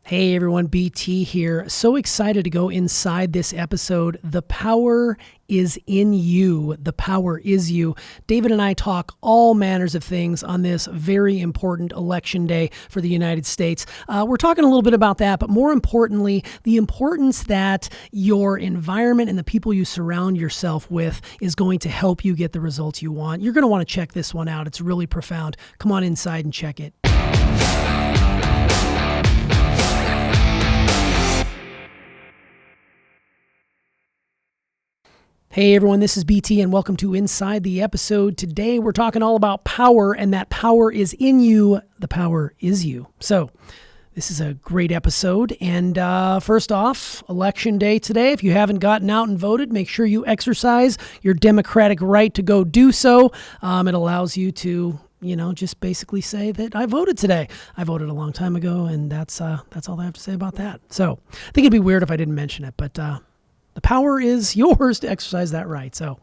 Hey everyone, BT here. So excited to go inside this episode. The power is in you. The power is you. David and I talk all manners of things on this very important election day for the United States. We're talking a little bit about that, but more importantly, the importance that your environment and the people you surround yourself with is going to help you get the results you want. You're going to want to check this one out. It's really profound. Come on inside and check it. Hey everyone, this is BT and welcome to Inside the Episode. Today we're talking all about power, and that power is in you. The power is you. So this is a great episode. And first off, election day today. If you haven't gotten out and voted, make sure you exercise your democratic right to go do so. It allows you to just basically say that I voted today. I voted a long time ago, and that's all I have to say about that. So I think it'd be weird if I didn't mention it, but the power is yours to exercise that right. So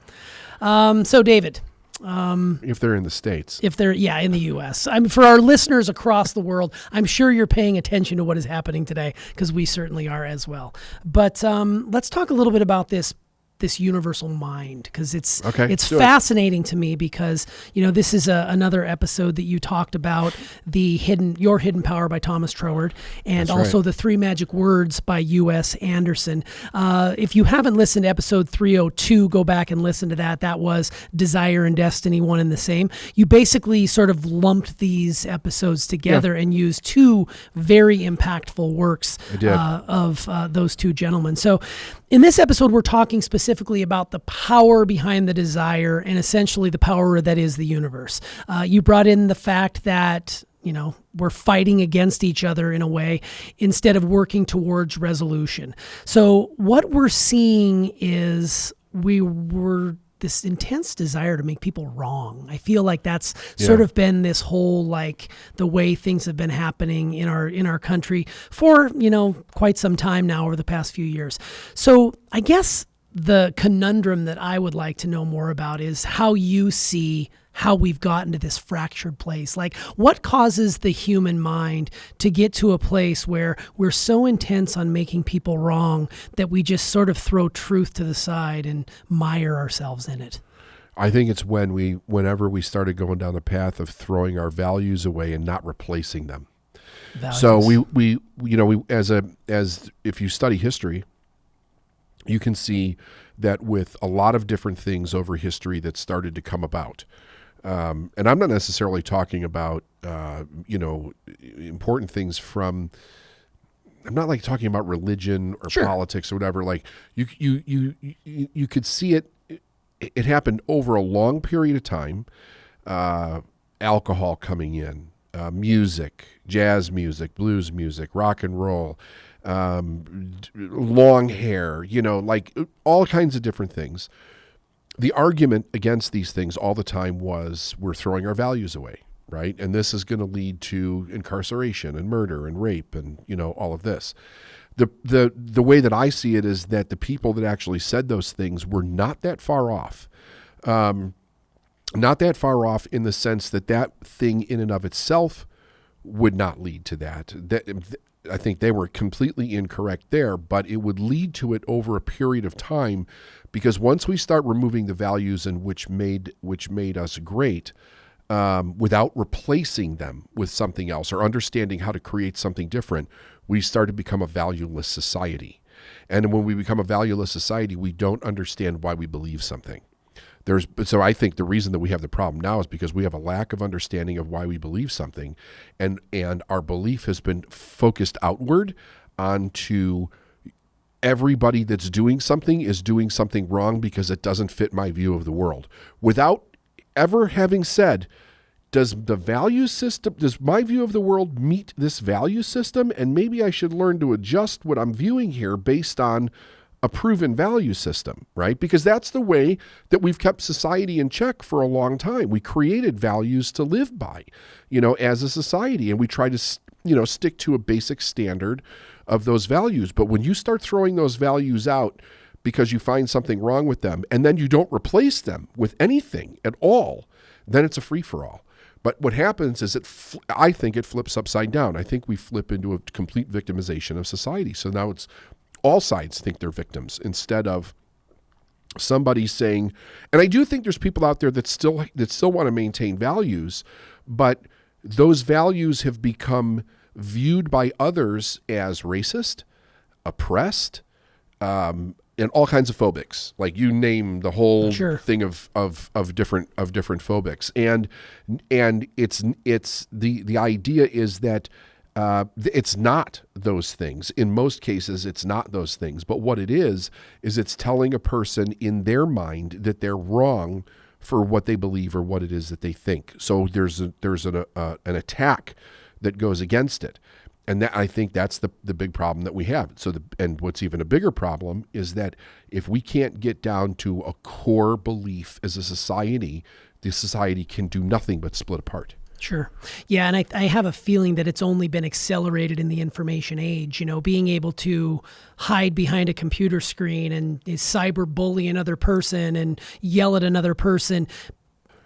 David. If they're in the States. If they're, in the U.S. I mean, for our listeners across the world, I'm sure you're paying attention to what is happening today, because we certainly are as well. But let's talk a little bit about this universal mind, because it's fascinating to me, because this is another episode that you talked about, Your Hidden Power by Thomas Troward, and That's also right. The Three Magic Words by U.S. Anderson. If you haven't listened to episode 302, go back and listen to that. That was Desire and Destiny, one and the same. You basically sort of lumped these episodes together and used two very impactful works of those two gentlemen. So in this episode, we're talking specifically about the power behind the desire and essentially the power that is the universe. You brought in the fact that, we're fighting against each other in a way instead of working towards resolution. So what we're seeing is we're this intense desire to make people wrong. I feel like that's sort of been this whole, the way things have been happening in our country for, quite some time now over the past few years. So I guess the conundrum that I would like to know more about is how you see how we've gotten to this fractured place. Like, what causes the human mind to get to a place where we're so intense on making people wrong that we just sort of throw truth to the side and mire ourselves in it? I think it's whenever we started going down the path of throwing our values away and not replacing them. Values. So we as if you study history, you can see that with a lot of different things over history that started to come about. And I'm not necessarily talking about, important things from, I'm not talking about religion or politics or whatever. You could see it happened over a long period of time. Alcohol coming in, music, jazz music, blues music, rock and roll, long hair, all kinds of different things. The argument against these things all the time was we're throwing our values away, right? And this is going to lead to incarceration and murder and rape and, all of this. The way that I see it is that the people that actually said those things were not that far off. Not that far off in the sense that thing in and of itself would not lead to that. I think they were completely incorrect there, but it would lead to it over a period of time, because once we start removing the values and which made us great, without replacing them with something else or understanding how to create something different, we start to become a valueless society. And when we become a valueless society, we don't understand why we believe something. So I think the reason that we have the problem now is because we have a lack of understanding of why we believe something, and our belief has been focused outward onto everybody that's doing something is doing something wrong because it doesn't fit my view of the world, without ever having said, does my view of the world meet this value system? And maybe I should learn to adjust what I'm viewing here based on a proven value system, right? Because that's the way that we've kept society in check for a long time. We created values to live by, as a society, and we try to, stick to a basic standard of those values. But when you start throwing those values out because you find something wrong with them, and then you don't replace them with anything at all, then it's a free-for-all. But what happens is I think it flips upside down. I think we flip into a complete victimization of society. So now it's all sides think they're victims instead of somebody saying, and I do think there's people out there that still want to maintain values, but those values have become viewed by others as racist, oppressed, and all kinds of phobics. Like you name the whole thing of different phobics, and it's the idea is that it's not those things. In most cases, it's not those things. But what it is it's telling a person in their mind that they're wrong for what they believe or what it is that they think. So there's an attack that goes against it. And that, I think that's the big problem that we have. And what's even a bigger problem is that if we can't get down to a core belief as a society, the society can do nothing but split apart. Sure. Yeah, and I have a feeling that it's only been accelerated in the information age, being able to hide behind a computer screen and cyberbully another person and yell at another person.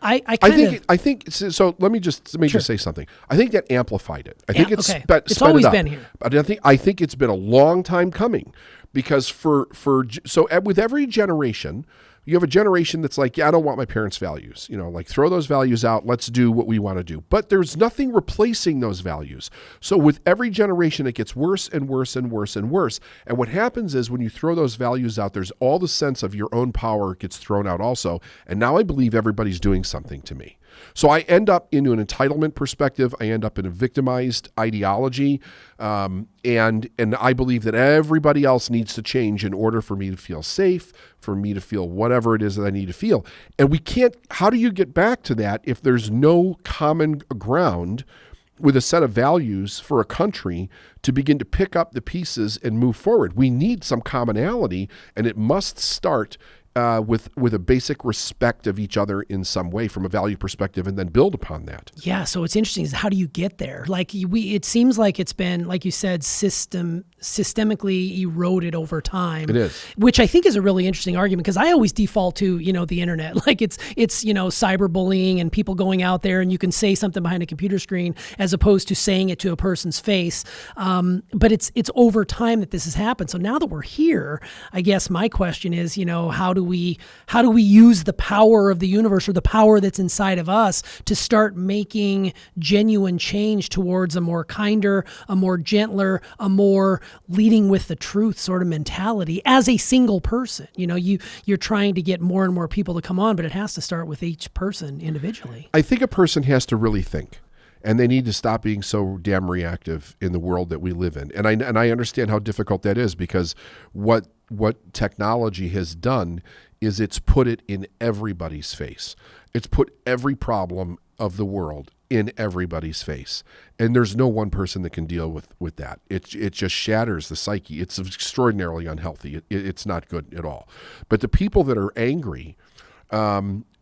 I think so. Let me just say something. I think that amplified it. I think it's it's always been here. But I think it's been a long time coming, because with every generation, you have a generation that's like, yeah, I don't want my parents' values. Like throw those values out. Let's do what we want to do. But there's nothing replacing those values. So with every generation, it gets worse and worse and worse and worse. And what happens is when you throw those values out, there's all the sense of your own power gets thrown out also. And now I believe everybody's doing something to me. So I end up into an entitlement perspective. I end up in a victimized ideology. And I believe that everybody else needs to change in order for me to feel safe, for me to feel whatever it is that I need to feel. And we can't, how do you get back to that if there's no common ground with a set of values for a country to begin to pick up the pieces and move forward? We need some commonality, and it must start with a basic respect of each other in some way from a value perspective, and then build upon that. Yeah, so what's interesting is how do you get there? Like it seems like it's been, like you said, systemically eroded over time. It is, which I think is a really interesting argument, because I always default to the internet, like it's cyberbullying and people going out there and you can say something behind a computer screen as opposed to saying it to a person's face. But it's over time that this has happened. So now that we're here, I guess my question is, how do we use the power of the universe, or the power that's inside of us, to start making genuine change towards a more kinder, a more gentler, a more leading with the truth sort of mentality as a single person? You're trying to get more and more people to come on, but it has to start with each person individually. I think a person has to really think. And they need to stop being so damn reactive in the world that we live in. And I understand how difficult that is, because what technology has done is it's put it in everybody's face. It's put every problem of the world in everybody's face. And there's no one person that can deal with that. It just shatters the psyche. It's extraordinarily unhealthy. It's not good at all. But the people that are angry,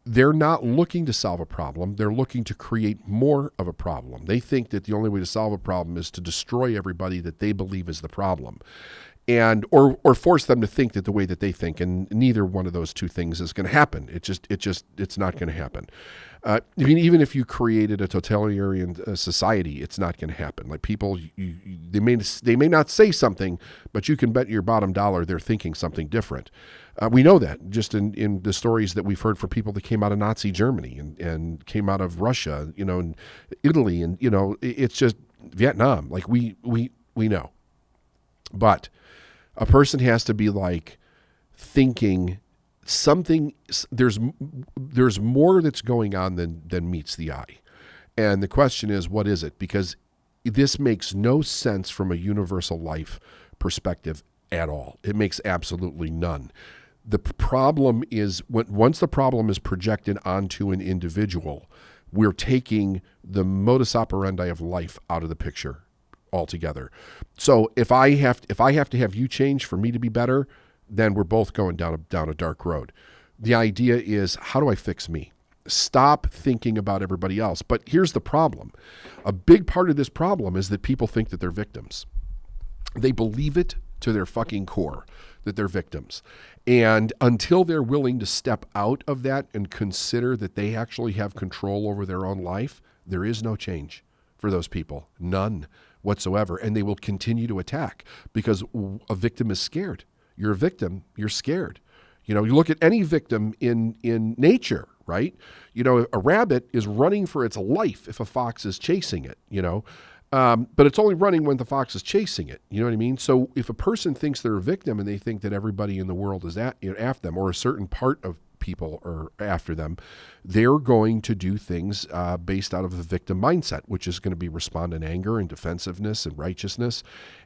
they're not looking to solve a problem. They're looking to create more of a problem. They think that the only way to solve a problem is to destroy everybody that they believe is the problem, and or force them to think that the way that they think. And neither one of those two things is going to happen. It's not going to happen. Even if you created a totalitarian society, it's not going to happen. Like people, they may not say something, but you can bet your bottom dollar they're thinking something different. We know that just in the stories that we've heard from people that came out of Nazi Germany and came out of Russia, and Italy, and it's just Vietnam. Like we know, but a person has to be like thinking something. There's more that's going on than meets the eye, and the question is, what is it? Because this makes no sense from a universal life perspective at all. It makes absolutely none. The problem is once the problem is projected onto an individual, we're taking the modus operandi of life out of the picture altogether. So if I have to have you change for me to be better, then we're both going down a dark road. The idea is, how do I fix me? Stop thinking about everybody else. But here's the problem. A big part of this problem is that people think that they're victims. They believe it to their fucking core that they're victims. And until they're willing to step out of that and consider that they actually have control over their own life, There is no change for those people, none whatsoever. And they will continue to attack because a victim is scared. You're a victim, you're scared. You look at any victim in nature, right? A rabbit is running for its life if a fox is chasing it, but it's only running when the fox is chasing it. You know what I mean? So if a person thinks they're a victim and they think that everybody in the world is after them, or a certain part of people are after them, they're going to do things based out of a victim mindset, which is going to be respond in anger and defensiveness and righteousness.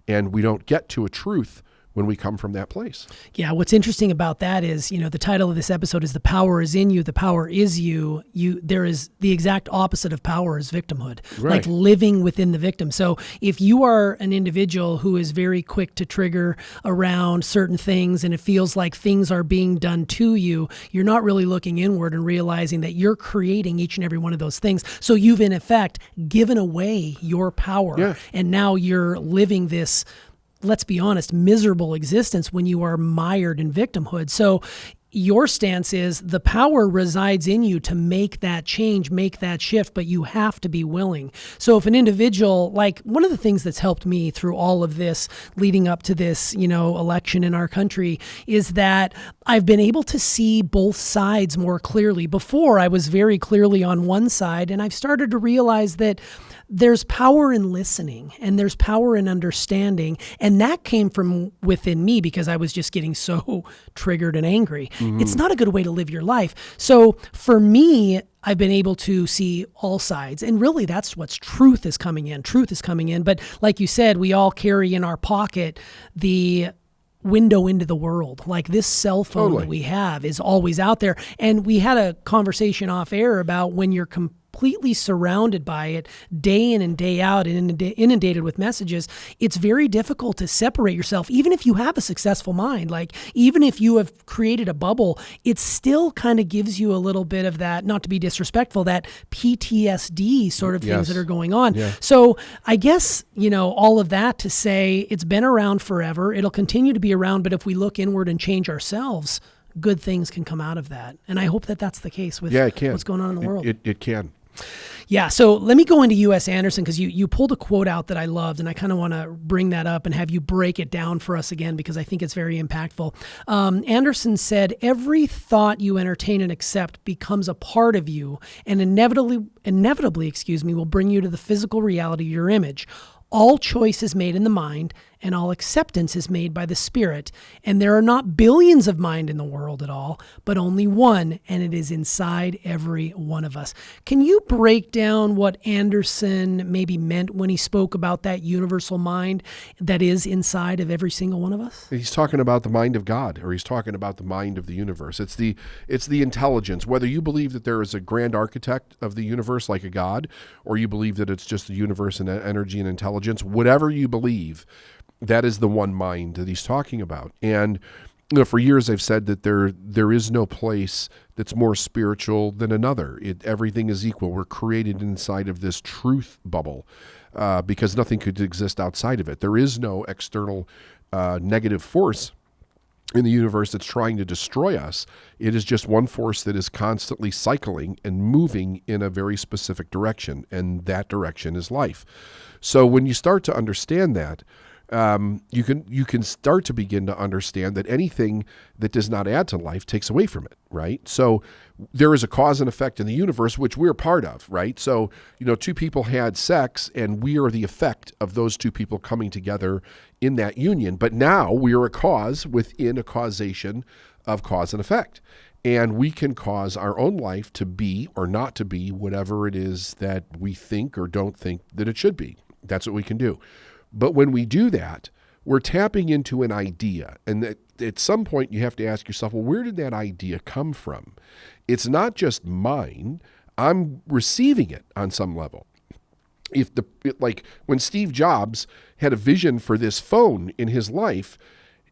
And we don't get to a truth when we come from that place. Yeah, what's interesting about that is, the title of this episode is "The Power is in You, the Power is You." There is the exact opposite of power is victimhood, right. Like living within the victim. So if you are an individual who is very quick to trigger around certain things and it feels like things are being done to you, you're not really looking inward and realizing that you're creating each and every one of those things. So you've in effect given away your power, yeah. And now you're living this, let's be honest, miserable existence when you are mired in victimhood. So your stance is the power resides in you to make that change, make that shift, but you have to be willing. So if an individual, like one of the things that's helped me through all of this leading up to this, election in our country is that I've been able to see both sides more clearly. Before I was very clearly on one side, and I've started to realize that there's power in listening and there's power in understanding. And that came from within me because I was just getting so triggered and angry. Mm-hmm. It's not a good way to live your life. So for me, I've been able to see all sides. And really that's what's truth is coming in. Truth is coming in. But like you said, we all carry in our pocket the window into the world. Like this cell phone that we have is always out there. And we had a conversation off air about when you're completely surrounded by it day in and day out and inundated with messages, it's very difficult to separate yourself. Even if you have a successful mind, like even if you have created a bubble, it still kind of gives you a little bit of that, not to be disrespectful, that PTSD sort of things that are going on. Yeah. So I guess, all of that to say it's been around forever. It'll continue to be around, but if we look inward and change ourselves, good things can come out of that. And I hope that that's the case with what's going on in the world. It can. Yeah, so let me go into U.S. Anderson because you pulled a quote out that I loved, and I kind of want to bring that up and have you break it down for us again because I think it's very impactful. Anderson said, "Every thought you entertain and accept becomes a part of you and inevitably, will bring you to the physical reality of your image. All choice is made in the mind, and all acceptance is made by the spirit. And there are not billions of mind in the world at all, but only one, and it is inside every one of us." Can you break down what Anderson maybe meant when he spoke about that universal mind that is inside of every single one of us? He's talking about the mind of God, or he's talking about the mind of the universe. It's the intelligence. Whether you believe that there is a grand architect of the universe like a God, or you believe that it's just the universe and energy and intelligence, whatever you believe, that is the one mind that he's talking about. And for years I've said that there is no place that's more spiritual than another. Everything is equal. We're created inside of this truth bubble because nothing could exist outside of it. There is no external negative force in the universe that's trying to destroy us. It is just one force that is constantly cycling and moving in a very specific direction, and that direction is life. So when you start to understand that, you can start to begin to understand that anything that does not add to life takes away from it, right? So there is a cause and effect in the universe, which we're part of, right? So, two people had sex, and we are the effect of those two people coming together in that union. But now we are a cause within a causation of cause and effect. And we can cause our own life to be or not to be whatever it is that we think or don't think that it should be. That's what we can do. But when we do that, we're tapping into an idea. And at some point you have to ask yourself, well, where did that idea come from? It's not just mine. I'm receiving it on some level. Like when Steve Jobs had a vision for this phone in his life,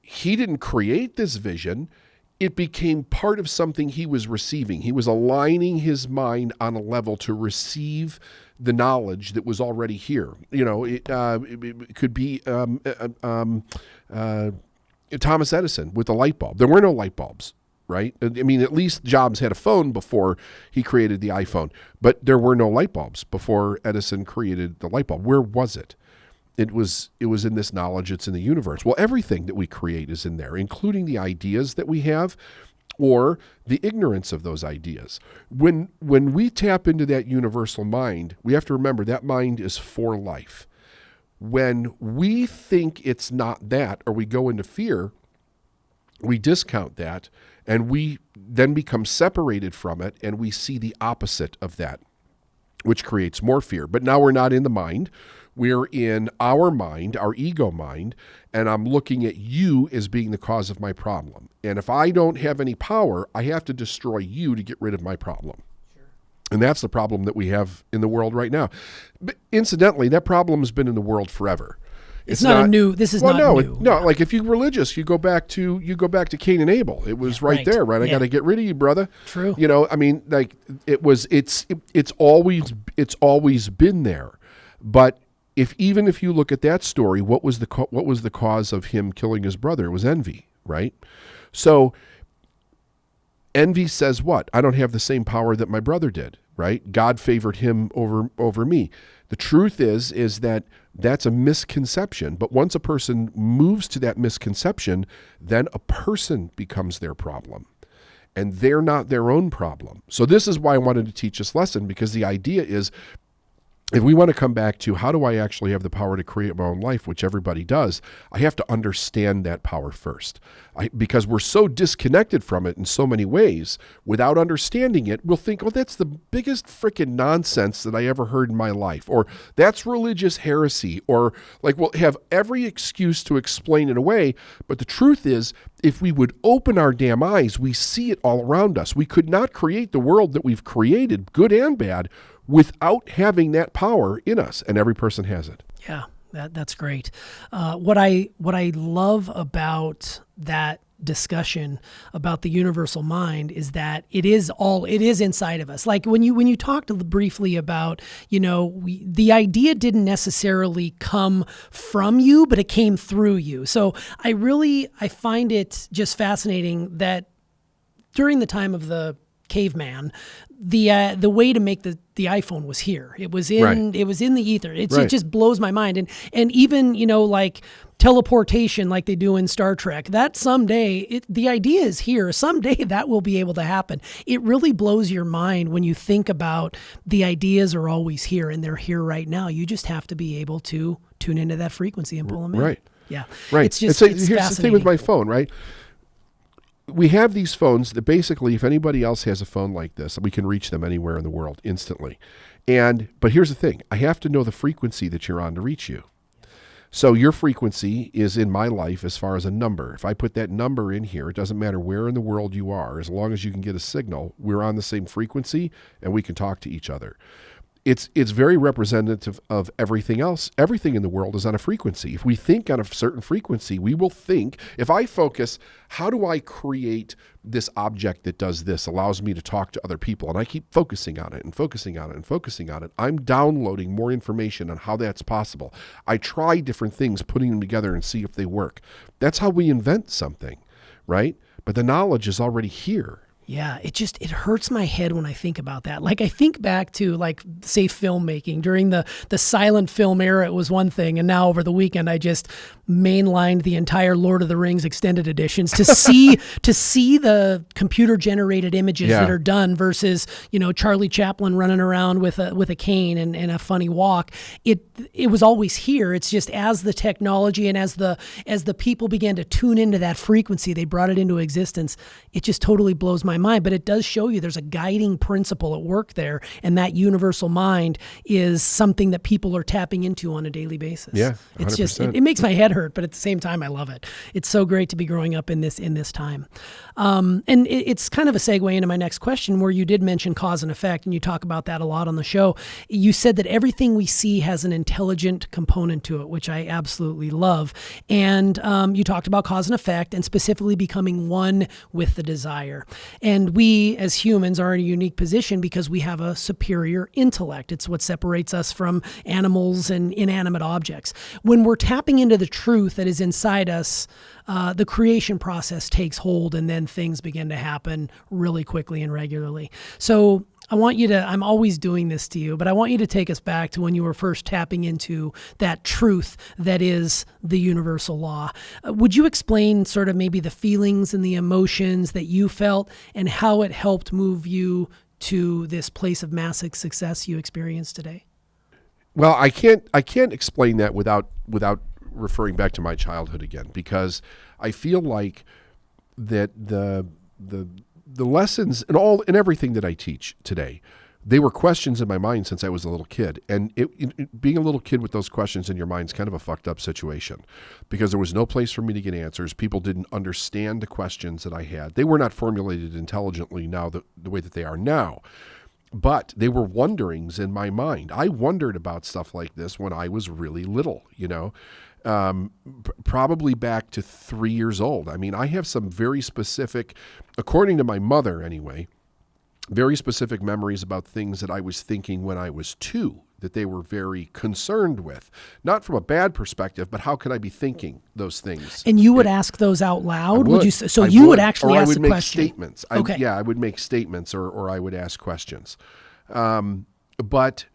he didn't create this vision. It became part of something he was receiving. He was aligning his mind on a level to receive the knowledge that was already here. It could be Thomas Edison with the light bulb. There were no light bulbs right? I mean, at least Jobs had a phone before he created the iPhone, but there were no light bulbs before Edison created the light bulb. Where was it? It was in this knowledge. It's in the universe. Well, everything that we create is in there, including the ideas that we have or the ignorance of those ideas. When we tap into that universal mind, we have to remember that mind is for life. When we think it's not that, or we go into fear, we discount that, and we then become separated from it, and we see the opposite of that, which creates more fear. But now we're not in the mind. We're in our mind, our ego mind, and I'm looking at you as being the cause of my problem. And if I don't have any power, I have to destroy you to get rid of my problem. And that's the problem that we have in the world right now. But incidentally, that problem has been in the world forever. It's not new. This is not new. No, like if you're religious, you go back to Cain and Abel. It was right there, right? I got to get rid of you, brother. True. You know, I mean, like it's always been there. But even if you look at that story, what was the cause of him killing his brother? It was envy, right? So envy says what? I don't have the same power that my brother did, right? God favored him over me. The truth is that that's a misconception. But once a person moves to that misconception, then a person becomes their problem. And they're not their own problem. So this is why I wanted to teach this lesson, because the idea is, if we want to come back to how do I actually have the power to create my own life, which everybody does, I have to understand that power first. Because we're so disconnected from it in so many ways, without understanding it, we'll think, oh, that's the biggest freaking nonsense that I ever heard in my life. Or that's religious heresy. Or like we'll have every excuse to explain it away. But the truth is, if we would open our damn eyes, we see it all around us. We could not create the world that we've created, good and bad, without having that power in us, and every person has it. Yeah, that's great. What I love about that discussion about the universal mind is that it is inside of us. Like when you talked briefly about, the idea didn't necessarily come from you, but it came through you. So I find it just fascinating that during the time of the caveman, the way to make the iPhone was here. It was in the ether. It just blows my mind. And even like teleportation, like they do in Star Trek, that someday the idea is here. Someday that will be able to happen. It really blows your mind when you think about the ideas are always here and they're here right now. You just have to be able to tune into that frequency and pull them in. Right. Yeah. Right. It's just here's fascinating. the thing with my phone, right? We have these phones that basically, if anybody else has a phone like this, we can reach them anywhere in the world instantly. But here's the thing. I have to know the frequency that you're on to reach you. So your frequency is in my life as far as a number. If I put that number in here, it doesn't matter where in the world you are. As long as you can get a signal, we're on the same frequency and we can talk to each other. It's very representative of everything else. Everything in the world is on a frequency. If we think on a certain frequency, we will think, if I focus, how do I create this object that does this, allows me to talk to other people, and I keep focusing on it and focusing on it and focusing on it, I'm downloading more information on how that's possible. I try different things, putting them together and see if they work. That's how we invent something, right? But the knowledge is already here. Yeah, it hurts my head when I think about that. Like I think back to say filmmaking during the silent film era, it was one thing. And now over the weekend, I just mainlined the entire Lord of the Rings extended editions to see the computer generated images that are done versus, Charlie Chaplin running around with a cane and a funny walk. It was always here. It's just as the technology and as the people began to tune into that frequency, they brought it into existence. It just totally blows my mind, but it does show you there's a guiding principle at work there, and that universal mind is something that people are tapping into on a daily basis. Yeah, 100%. It's just it makes my head hurt, but at the same time I love it. It's so great to be growing up in this time. And it's kind of a segue into my next question, where you did mention cause and effect, and you talk about that a lot on the show. You said that everything we see has an intelligent component to it, which I absolutely love. And you talked about cause and effect, and specifically becoming one with the desire. And we as humans are in a unique position because we have a superior intellect. It's what separates us from animals and inanimate objects. When we're tapping into the truth that is inside us, the creation process takes hold, and then things begin to happen really quickly and regularly. So I want you to, I'm always doing this to you, but I want you to take us back to when you were first tapping into that truth that is the universal law. Would you explain sort of maybe the feelings and the emotions that you felt and how it helped move you to this place of massive success you experience today? Well, I can't explain that without referring back to my childhood again, because I feel like that the lessons and everything that I teach today, they were questions in my mind since I was a little kid. And being a little kid with those questions in your mind is kind of a fucked up situation, because there was no place for me to get answers. People didn't understand the questions that I had. They were not formulated intelligently now the way that they are now, but they were wonderings in my mind. I wondered about stuff like this when I was really little, probably back to 3 years old. I mean, I have some very specific, according to my mother anyway, very specific memories about things that I was thinking when I was 2 that they were very concerned with. Not from a bad perspective, but how could I be thinking those things? And you would ask those out loud? Would. You would actually ask the question? I would make statements. Okay. I would make statements or I would ask questions. But,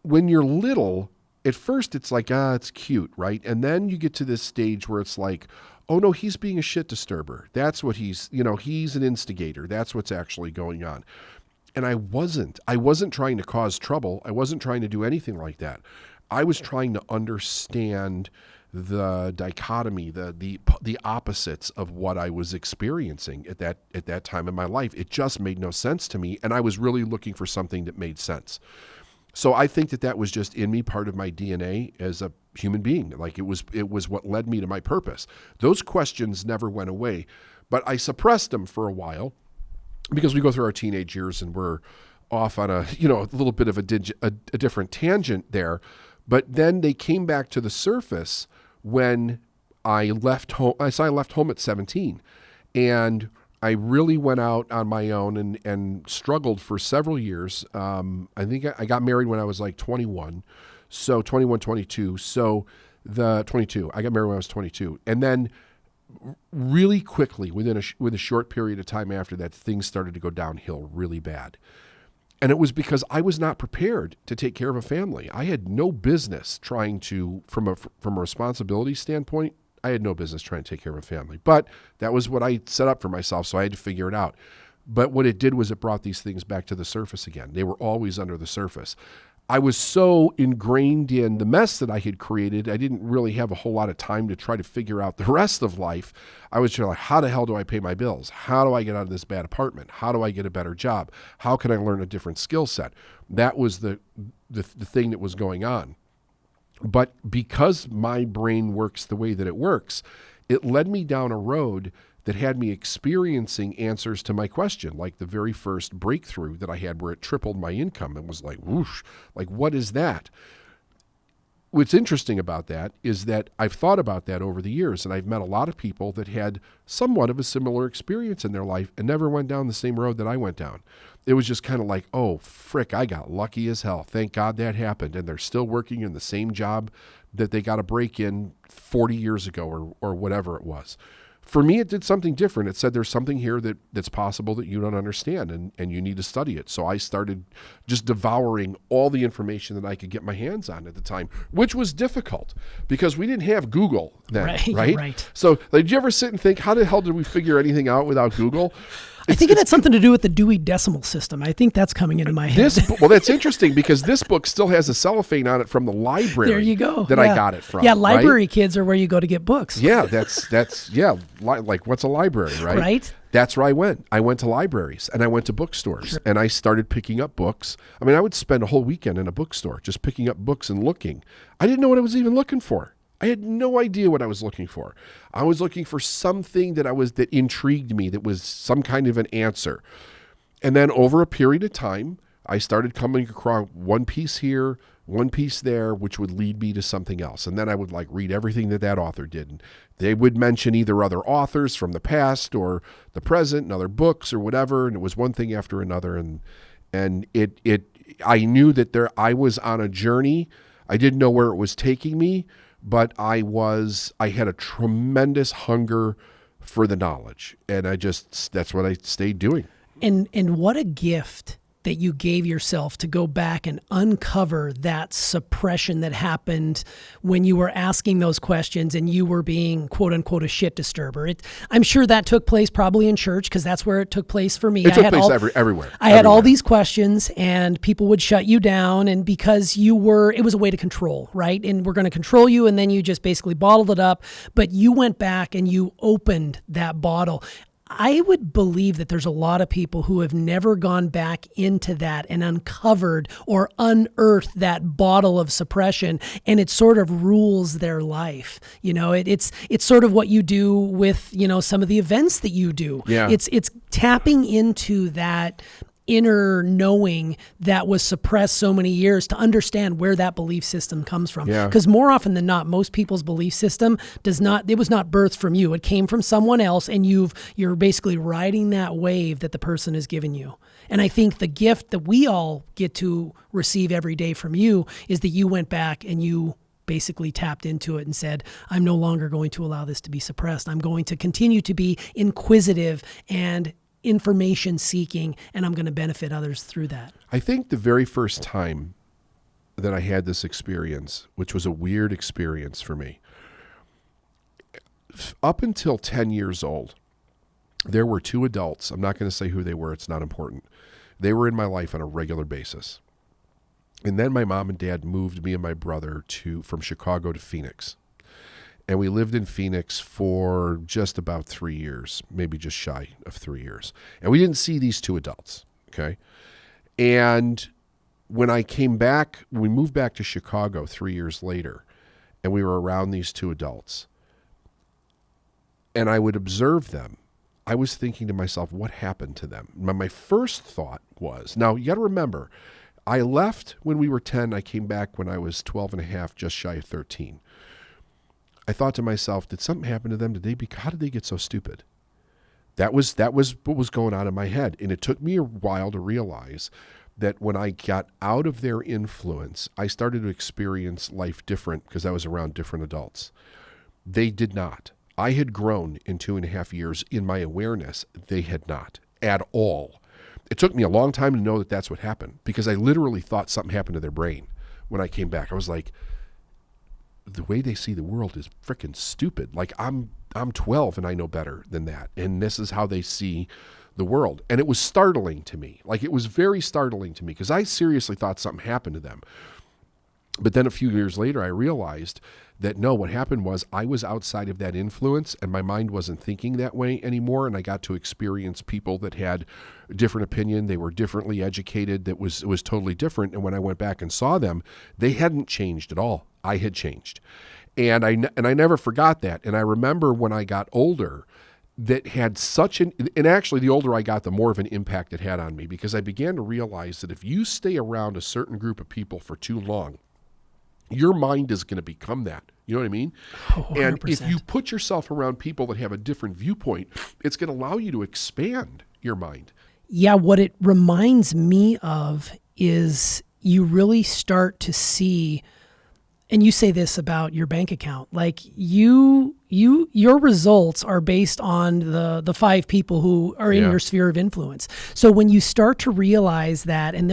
when you're little, at first it's like, it's cute, right? And then you get to this stage where it's like, oh no, he's being a shit disturber. That's what he's an instigator. That's what's actually going on. And I wasn't trying to cause trouble. I wasn't trying to do anything like that. I was trying to understand the dichotomy, the opposites of what I was experiencing at that time in my life. It just made no sense to me. And I was really looking for something that made sense. So I think that was just in me, part of my DNA as a human being. Like it was what led me to my purpose. Those questions never went away, but I suppressed them for a while because we go through our teenage years and we're off on a little bit of a different tangent there. But then they came back to the surface when I left home. I left home at 17, and I really went out on my own and struggled for several years. I think I got married when I was like 21. So 21, 22. So I got married when I was 22. And then really quickly, within a short period of time after that, things started to go downhill really bad. And it was because I was not prepared to take care of a family. I had no business trying to, from a responsibility standpoint, I had no business trying to take care of a family. But that was what I set up for myself, so I had to figure it out. But what it did was it brought these things back to the surface again. They were always under the surface. I was so ingrained in the mess that I had created, I didn't really have a whole lot of time to try to figure out the rest of life. I was just like, how the hell do I pay my bills? How do I get out of this bad apartment? How do I get a better job? How can I learn a different skill set? That was the thing that was going on. But because my brain works the way that it works, it led me down a road that had me experiencing answers to my question, like the very first breakthrough that I had where it tripled my income and was like, whoosh, like what is that? What's interesting about that is that I've thought about that over the years, and I've met a lot of people that had somewhat of a similar experience in their life and never went down the same road that I went down. It was just kind of like, oh, frick, I got lucky as hell. Thank God that happened. And they're still working in the same job that they got a break in 40 years ago or whatever it was. For me, it did something different. It said there's something here that's possible that you don't understand, and you need to study it. So I started just devouring all the information that I could get my hands on at the time, which was difficult because we didn't have Google then, right? So did you ever sit and think, how the hell did we figure anything out without Google? I think it had something to do with the Dewey Decimal System. I think that's coming into my head. Well, that's interesting because this book still has a cellophane on it from the library. There you go. That I got it from. Yeah, library kids are where you go to get books. Yeah, like what's a library, right? Right. That's where I went. I went to libraries and I went to bookstores and I started picking up books. I mean, I would spend a whole weekend in a bookstore just picking up books and looking. I didn't know what I was even looking for. I had no idea what I was looking for. I was looking for something that intrigued me, that was some kind of an answer. And then over a period of time, I started coming across one piece here, one piece there, which would lead me to something else. And then I would like read everything that author did. And they would mention either other authors from the past or the present and other books or whatever. And it was one thing after another. And I knew that I was on a journey. I didn't know where it was taking me, but I had a tremendous hunger for the knowledge. And that's what I stayed doing. And what a gift that you gave yourself to go back and uncover that suppression that happened when you were asking those questions and you were being, quote unquote, a shit disturber. I'm sure that took place probably in church, because that's where it took place for me. It took place everywhere. I had all these questions and people would shut you down, and because it was a way to control, right? And we're going to control you, and then you just basically bottled it up. But you went back and you opened that bottle. I would believe that there's a lot of people who have never gone back into that and uncovered or unearthed that bottle of suppression, and it sort of rules their life. It's sort of what you do with, some of the events that you do. Yeah. It's tapping into that inner knowing that was suppressed so many years to understand where that belief system comes from. Yeah. Because more often than not, most people's belief system was not birthed from you. It came from someone else, and you're basically riding that wave that the person has given you. And I think the gift that we all get to receive every day from you is that you went back and you basically tapped into it and said, I'm no longer going to allow this to be suppressed. I'm going to continue to be inquisitive and information seeking, and I'm going to benefit others through that. I think the very first time that I had this experience, which was a weird experience for me, up until 10 years old, there were two adults. I'm not going to say who they were. It's not important. They were in my life on a regular basis. And then my mom and dad moved me and my brother from Chicago to Phoenix. And we lived in Phoenix for just about 3 years, maybe just shy of 3 years. And we didn't see these two adults, okay? And when we moved back to Chicago 3 years later, and we were around these two adults, and I would observe them, I was thinking to myself, what happened to them? My first thought was, now you got to remember, I left when we were 10. I came back when I was 12 and a half, just shy of 13. I thought to myself, did something happen to them? How did they get so stupid? That was what was going on in my head. And it took me a while to realize that when I got out of their influence, I started to experience life different because I was around different adults. They did not. I had grown in 2.5 years in my awareness. They had not at all. It took me a long time to know that that's what happened, because I literally thought something happened to their brain when I came back. I was like, the way they see the world is freaking stupid. Like I'm 12 and I know better than that. And this is how they see the world. And it was startling to me. Like it was very startling to me, because I seriously thought something happened to them. But then a few years later, I realized that no, what happened was I was outside of that influence and my mind wasn't thinking that way anymore. And I got to experience people that had a different opinion. They were differently educated. It was totally different. And when I went back and saw them, they hadn't changed at all. I had changed. And I never forgot that. And I remember when I got older, that had and actually the older I got, the more of an impact it had on me, because I began to realize that if you stay around a certain group of people for too long, your mind is going to become that. You know what I mean? Oh, and if you put yourself around people that have a different viewpoint, it's going to allow you to expand your mind. Yeah, what it reminds me of is you really start to see, and you say this about your bank account, like your results are based on the 5 people who are in your sphere of influence. So when you start to realize that, and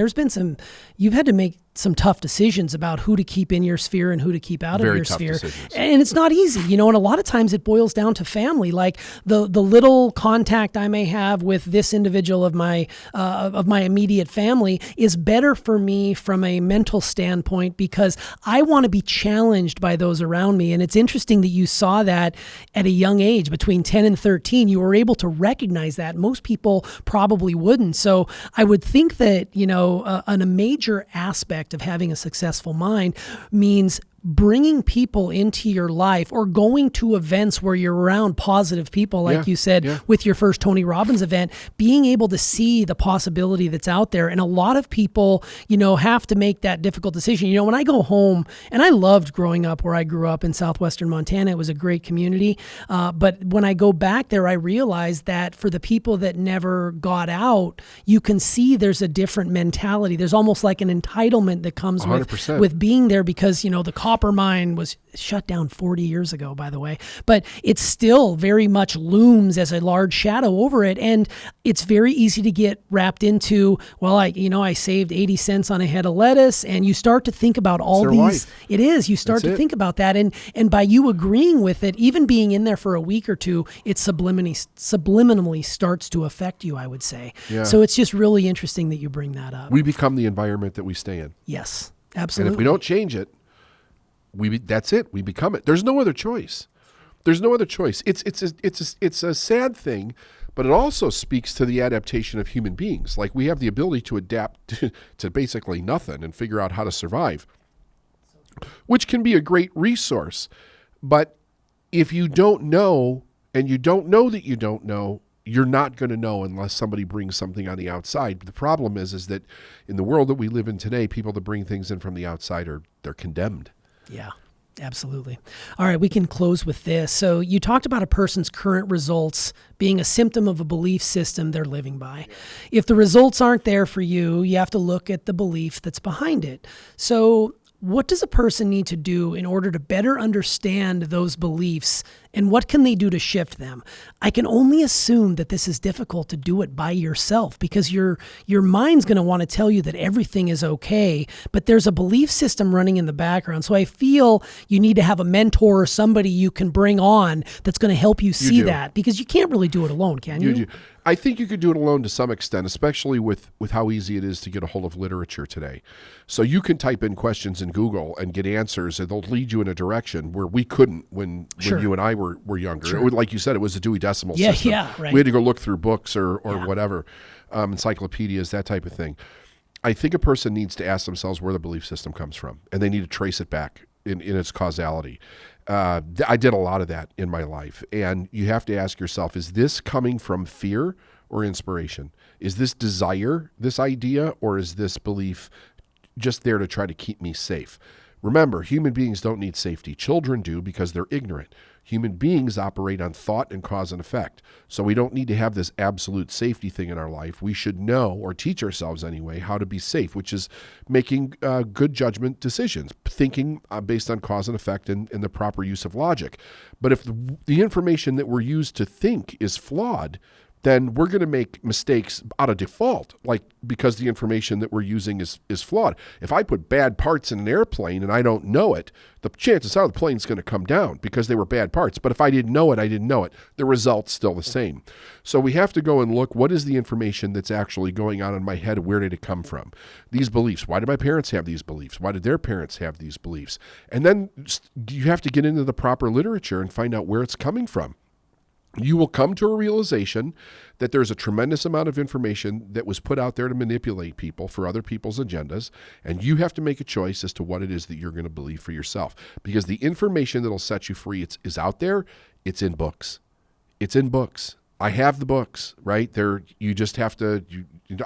you've had to make some tough decisions about who to keep in your sphere and who to keep out of your sphere. Decisions. And it's not easy, and a lot of times it boils down to family. Like the little contact I may have with this individual of my immediate family is better for me from a mental standpoint, because I want to be challenged by those around me. And it's interesting that you saw that at a young age, between 10 and 13, you were able to recognize that. Most people probably wouldn't. So I would think that, a major aspect of having a successful mind means bringing people into your life or going to events where you're around positive people, like you said, with your first Tony Robbins event, being able to see the possibility that's out there. And a lot of people, have to make that difficult decision. When I go home, and I loved growing up where I grew up in southwestern Montana, it was a great community. But when I go back there, I realized that for the people that never got out, you can see there's a different mentality. There's almost like an entitlement that comes with being there because, the copper mine was shut down 40 years ago, by the way, but it still very much looms as a large shadow over it. And it's very easy to get wrapped into, well, I saved 80 cents on a head of lettuce, and you start to think about all these. Life. It is. You start to think about that. And by you agreeing with it, even being in there for a week or two, it subliminally starts to affect you, I would say. Yeah. So it's just really interesting that you bring that up. We become the environment that we stay in. Yes, absolutely. And if we don't change it, that's it. We become it. There's no other choice. There's no other choice. It's a sad thing, but it also speaks to the adaptation of human beings. Like, we have the ability to adapt to basically nothing and figure out how to survive, which can be a great resource. But if you don't know, and you don't know that you don't know, you're not going to know unless somebody brings something on the outside. The problem is that in the world that we live in today, people that bring things in from the outside they're condemned. Yeah, absolutely. All right, we can close with this. So you talked about a person's current results being a symptom of a belief system they're living by. If the results aren't there for you, you have to look at the belief that's behind it. So what does a person need to do in order to better understand those beliefs, and what can they do to shift them? I can only assume that this is difficult to do it by yourself because your mind's going to want to tell you that everything is okay, but there's a belief system running in the background. So I feel you need to have a mentor or somebody you can bring on that's going to help you see that, because you can't really do it alone, can you? You do. I think you could do it alone to some extent, especially with how easy it is to get a hold of literature today. So you can type in questions in Google and get answers, and they'll lead you in a direction where we couldn't when you and I were younger. Sure. It would, like you said, it was a Dewey Decimal System. Yeah, right. We had to go look through books or whatever, encyclopedias, that type of thing. I think a person needs to ask themselves where the belief system comes from, and they need to trace it back in its causality. I did a lot of that in my life, and you have to ask yourself, is this coming from fear or inspiration? Is this desire, this idea, or is this belief just there to try to keep me safe? Remember, human beings don't need safety. Children do because they're ignorant. Human beings operate on thought and cause and effect. So we don't need to have this absolute safety thing in our life. We should know, or teach ourselves anyway, how to be safe, which is making good judgment decisions, thinking based on cause and effect and the proper use of logic. But if the information that we're used to think is flawed, then we're going to make mistakes out of default, like because the information that we're using is flawed. If I put bad parts in an airplane and I don't know it, the chances are the plane's going to come down because they were bad parts. But if I didn't know it, I didn't know it. The result's still the same. So we have to go and look, what is the information that's actually going on in my head? Where did it come from? These beliefs. Why did my parents have these beliefs? Why did their parents have these beliefs? And then you have to get into the proper literature and find out where it's coming from. You will come to a realization that there's a tremendous amount of information that was put out there to manipulate people for other people's agendas, and you have to make a choice as to what it is that you're going to believe for yourself. Because the information that'll set you free is out there. It's in books. It's in books. I have the books, right? You just have to,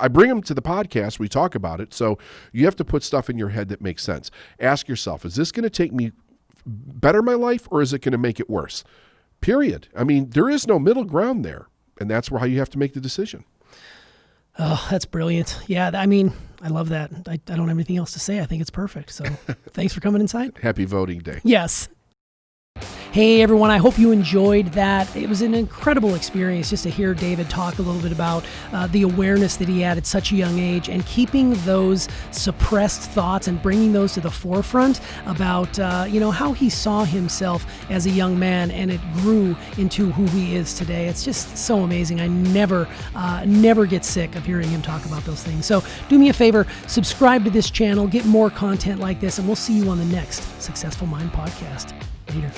I bring them to the podcast. We talk about it. So you have to put stuff in your head that makes sense. Ask yourself, is this going to take me better my life, or is it going to make it worse? Period. I mean, there is no middle ground there, and that's how you have to make the decision. Oh, that's brilliant. Yeah, I mean, I love that. I don't have anything else to say. I think it's perfect. So thanks for coming inside. Happy voting day. Yes. Hey everyone, I hope you enjoyed that. It was an incredible experience just to hear David talk a little bit about the awareness that he had at such a young age and keeping those suppressed thoughts and bringing those to the forefront about how he saw himself as a young man, and it grew into who he is today. It's just so amazing. I never get sick of hearing him talk about those things. So do me a favor, subscribe to this channel, get more content like this, and we'll see you on the next Successful Mind podcast. Later.